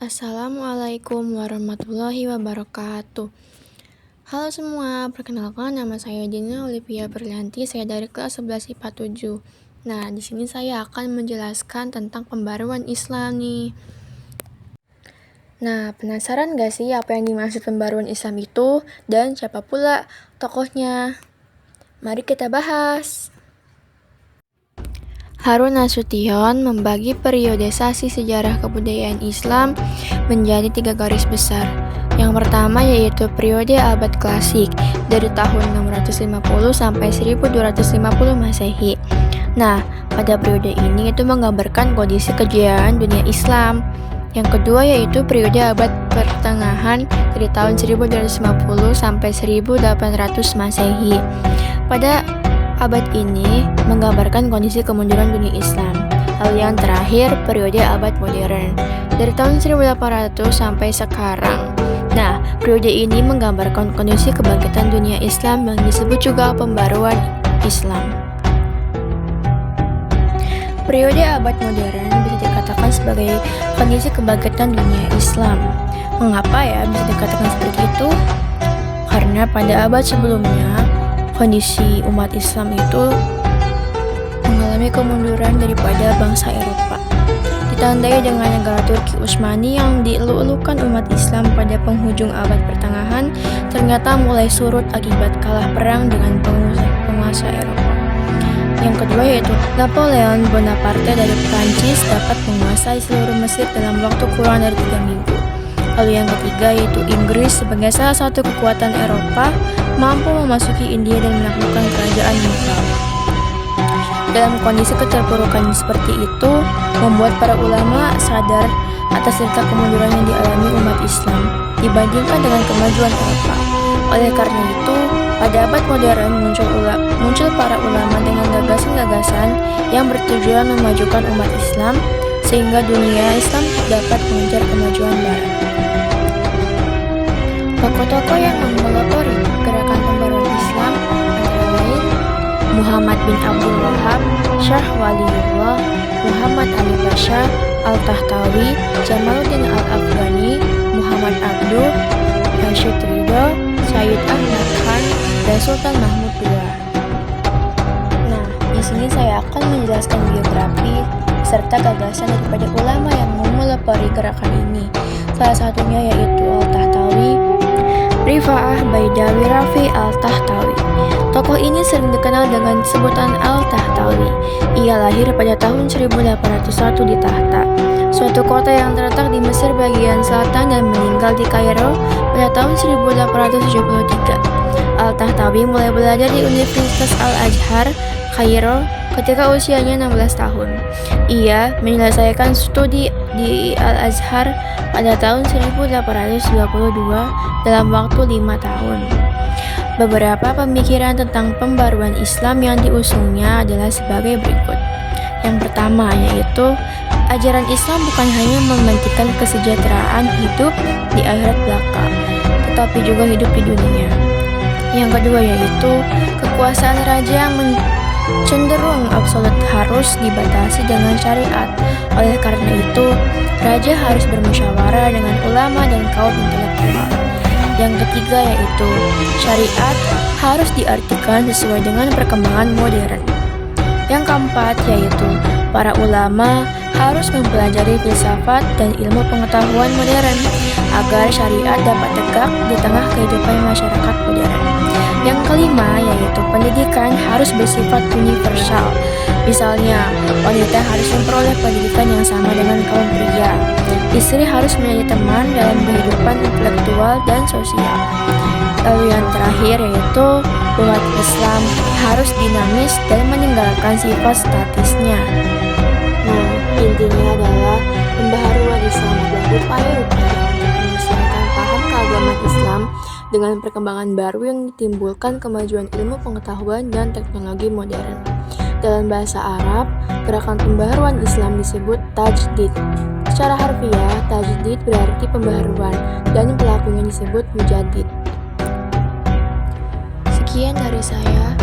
Assalamualaikum warahmatullahi wabarakatuh. Halo semua, perkenalkan nama saya Dina Olivia Berlianti, saya dari kelas 11 IPA 7. Nah, di sini saya akan menjelaskan tentang pembaruan Islam nih. Nah, penasaran gak sih apa yang dimaksud pembaruan Islam itu dan siapa pula tokohnya? Mari kita bahas. Harun Nasution membagi periodisasi sejarah kebudayaan Islam menjadi 3 garis besar. Yang pertama yaitu periode abad klasik dari tahun 650 sampai 1250 Masehi. Nah, pada periode ini itu menggambarkan kondisi kejayaan dunia Islam. Yang kedua yaitu periode abad pertengahan dari tahun 1250 sampai 1800 Masehi. Pada abad ini menggambarkan kondisi kemunduran dunia Islam. Lalu yang terakhir, periode abad modern dari tahun 1800 sampai sekarang. Nah, periode ini menggambarkan kondisi kebangkitan dunia Islam yang disebut juga pembaruan Islam. Periode abad modern bisa dikatakan sebagai kondisi kebangkitan dunia Islam. Mengapa ya bisa dikatakan seperti itu? Karena pada abad sebelumnya kondisi umat Islam itu mengalami kemunduran daripada bangsa Eropa. Ditandai dengan negara Turki Utsmani yang dieluk-elukan umat Islam pada penghujung abad pertengahan ternyata mulai surut akibat kalah perang dengan penguasa Eropa. Yang kedua yaitu Napoleon Bonaparte dari Prancis dapat menguasai seluruh Mesir dalam waktu kurang dari 3 minggu. Lalu yang ketiga yaitu Inggris sebagai salah satu kekuatan Eropa mampu memasuki India dan menaklukkan kerajaan Mughal. Dalam kondisi keterpurukan seperti itu, membuat para ulama sadar atas cerita kemunduran yang dialami umat Islam dibandingkan dengan kemajuan Eropa. Oleh karena itu, pada abad modern muncul para ulama dengan gagasan-gagasan yang bertujuan memajukan umat Islam sehingga dunia Islam dapat mengejar kemajuan Barat. Tokoh-tokoh yang memelopori gerakan pembaruan Islam antara lain Muhammad bin Abdul Wahab, Syah Waliullah, Muhammad Ali Pasha, Al-Tahtawi, Jamaluddin Al-Afghani, Muhammad Abduh, Rashid Ridho, Syed Ahmad Khan, dan Sultan Mahmud II. Nah, di sini saya akan menjelaskan biografi serta gagasan daripada ulama yang memelopori gerakan ini. Salah satunya yaitu Al-Tahtawi, Rifa'ah Baidawi Rafi Al-Tahtawi. Tokoh ini sering dikenal dengan sebutan Al-Tahtawi. Ia lahir pada tahun 1801 di Tahta, suatu kota yang terletak di Mesir bagian selatan, dan meninggal di Kairo pada tahun 1873. Al-Tahtawi mulai belajar di Universitas Al-Azhar, Kairo ketika usianya 16 tahun. Ia menyelesaikan studi di Al-Azhar pada tahun 1822 dalam waktu 5 tahun. Beberapa pemikiran tentang pembaruan Islam yang diusungnya adalah sebagai berikut. Yang pertama yaitu ajaran Islam bukan hanya mementingkan kesejahteraan hidup di akhirat belaka, tetapi juga hidup di dunia. Yang kedua yaitu kekuasaan raja yang cenderung absolut harus dibatasi dengan syariat. Oleh karena itu, raja harus bermusyawarah dengan ulama dan kaum intelektual. Yang ketiga yaitu syariat harus diartikan sesuai dengan perkembangan modern. Yang keempat yaitu para ulama harus mempelajari filsafat dan ilmu pengetahuan modern agar syariat dapat tegak di tengah kehidupan masyarakat modern. Yang kelima yaitu pendidikan harus bersifat universal. Misalnya, wanita harus memperoleh pendidikan yang sama dengan kaum pria. Istri harus menjadi teman dalam kehidupan intelektual dan sosial. Lalu yang terakhir yaitu umat Islam harus dinamis dan meninggalkan sifat statisnya. Nah, intinya adalah pembaharuan Islam adalah upaya-upaya untuk menyesuaikan paham keagamaan Islam dengan perkembangan baru yang ditimbulkan kemajuan ilmu pengetahuan dan teknologi modern. Dalam bahasa Arab, gerakan pembaharuan Islam disebut tajdid. Secara harfiah, tajdid berarti pembaharuan dan pelakunya disebut mujaddid. Sekian dari saya.